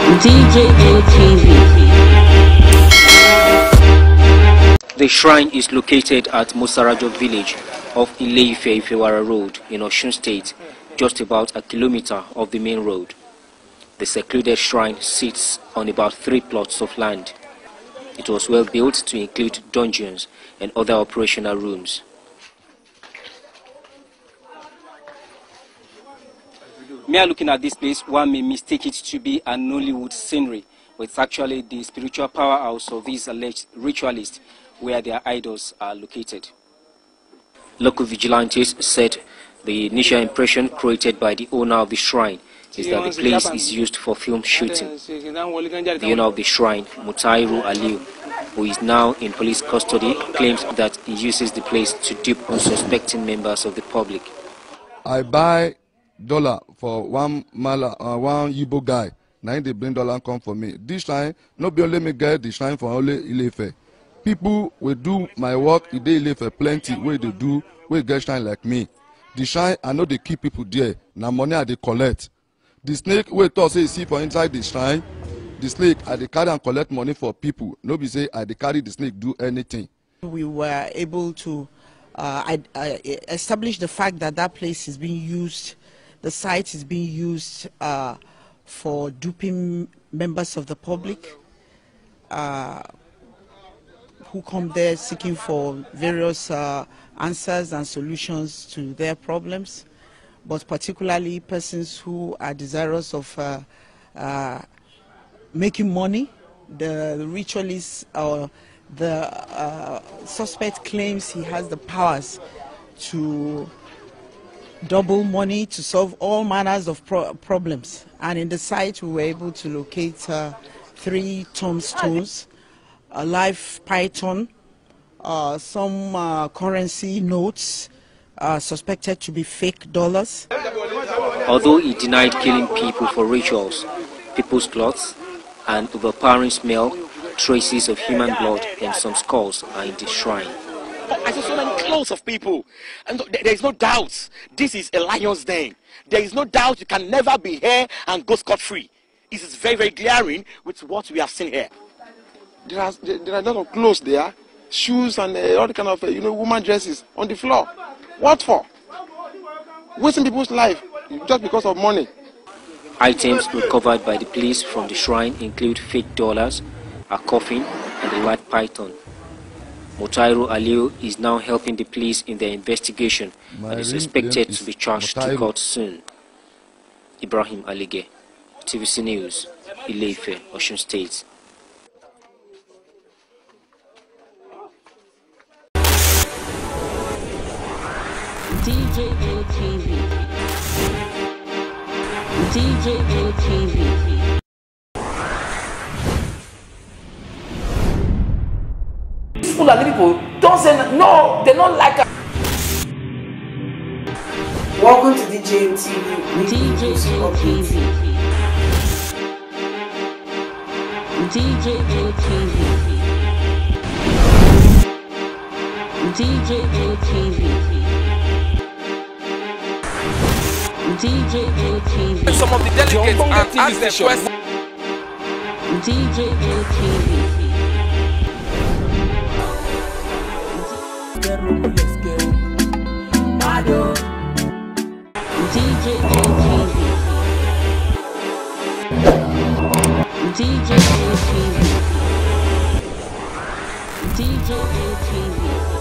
DJM TV. The shrine is located at Musarajo village of Ile-Ife Ifewara Road in Osun State, just about a kilometer of the main road. The secluded shrine sits on about 3 plots of land. It was well built to include dungeons and other operational rooms. Mere looking at this place, one may mistake it to be an Nollywood scenery, but it's actually the spiritual powerhouse of these alleged ritualists where their idols are located. Local vigilantes said the initial impression created by the owner of the shrine is that the place is used for film shooting. The owner of the shrine, Mutairu Aliu, who is now in police custody, claims that he uses the place to dupe unsuspecting members of the public. I buy dollar for one Igbo guy. Now they bring dollar come for me. This shrine, not be only me get the shrine for only Ile-Ife. People will do my work. If they Ile-Ife plenty, where they do, where get shrine like me. The shrine, I know they keep people there. Now money I they collect. The snake, wait to say see for inside the shrine. The snake, I they carry and collect money for people. Nobody say I they carry the snake do anything. We were able to establish the fact that that place is being used. The site is being used for duping members of the public who come there seeking for various answers and solutions to their problems, but particularly persons who are desirous of making money. The ritualist or the suspect claims he has the powers to double money to solve all manners of problems. And in the site we were able to locate 3 tombstones, a live python, some currency notes suspected to be fake dollars. Although he denied killing people for rituals, people's clothes, and overpowering smell, traces of human blood and some skulls are in the shrine. I see so many clothes of people, and there is no doubt this is a lion's den. There is no doubt you can never be here and go scot-free. It is very, very glaring with what we have seen here. There are a lot of clothes there, shoes and all the kind of woman dresses on the floor. What for? Wasting people's life just because of money. Items recovered by the police from the shrine include fake dollars, a coffin, and a live python. Mutairu Aliu is now helping the police in their investigation and is expected to be charged to court soon. Ibrahim Alige, TVC News, Ile-Ife, Osun State. DJM TV. DJM TV. People and people don't say no, they don't like it. Welcome to DJM TV. DJM TV. DJM TV. DJM TV. DJM TV. Some of the delegates and ask them questions. DJM TV. DJM TV. DJM TV. DJM TV.